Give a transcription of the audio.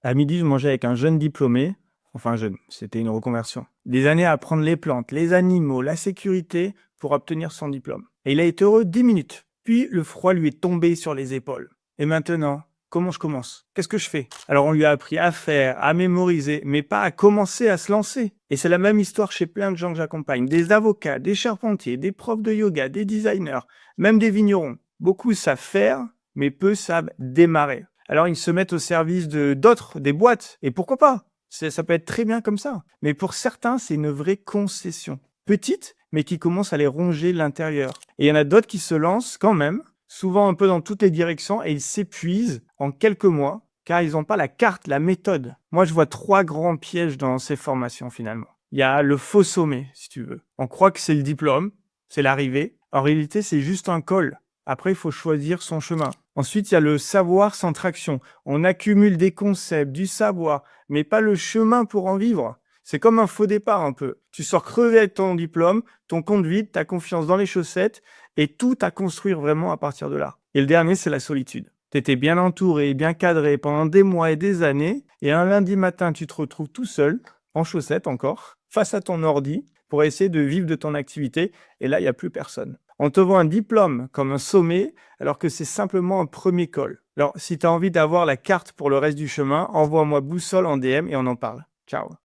À midi, je mangeais avec un jeune diplômé, enfin jeune, c'était une reconversion. Des années à apprendre les plantes, les animaux, la sécurité pour obtenir son diplôme. Et il a été heureux 10 minutes. Puis le froid lui est tombé sur les épaules. Et maintenant, comment je commence? Qu'est-ce que je fais? Alors on lui a appris à faire, à mémoriser, mais pas à commencer à se lancer. Et c'est la même histoire chez plein de gens que j'accompagne. Des avocats, des charpentiers, des profs de yoga, des designers, même des vignerons. Beaucoup savent faire, mais peu savent démarrer. Alors ils se mettent au service de d'autres, des boîtes, et pourquoi pas? Ça peut être très bien comme ça. Mais pour certains, c'est une vraie concession. Petite, mais qui commence à les ronger l'intérieur. Et il y en a d'autres qui se lancent quand même, souvent un peu dans toutes les directions, et ils s'épuisent en quelques mois, car ils n'ont pas la carte, la méthode. Moi, je vois 3 grands pièges dans ces formations finalement. Il y a le faux sommet, si tu veux. On croit que c'est le diplôme, c'est l'arrivée. En réalité, c'est juste un col. Après, il faut choisir son chemin. Ensuite, il y a le savoir sans traction. On accumule des concepts, du savoir, mais pas le chemin pour en vivre. C'est comme un faux départ un peu. Tu sors crevé avec ton diplôme, ton compte vide, ta confiance dans les chaussettes, et tout à construire vraiment à partir de là. Et le dernier, c'est la solitude. T'étais bien entouré, bien cadré pendant des mois et des années, et un lundi matin, tu te retrouves tout seul, en chaussettes encore, face à ton ordi, pour essayer de vivre de ton activité, et là, il n'y a plus personne. On te vend un diplôme comme un sommet, alors que c'est simplement un premier col. Alors, si tu as envie d'avoir la carte pour le reste du chemin, envoie-moi boussole en DM et on en parle. Ciao.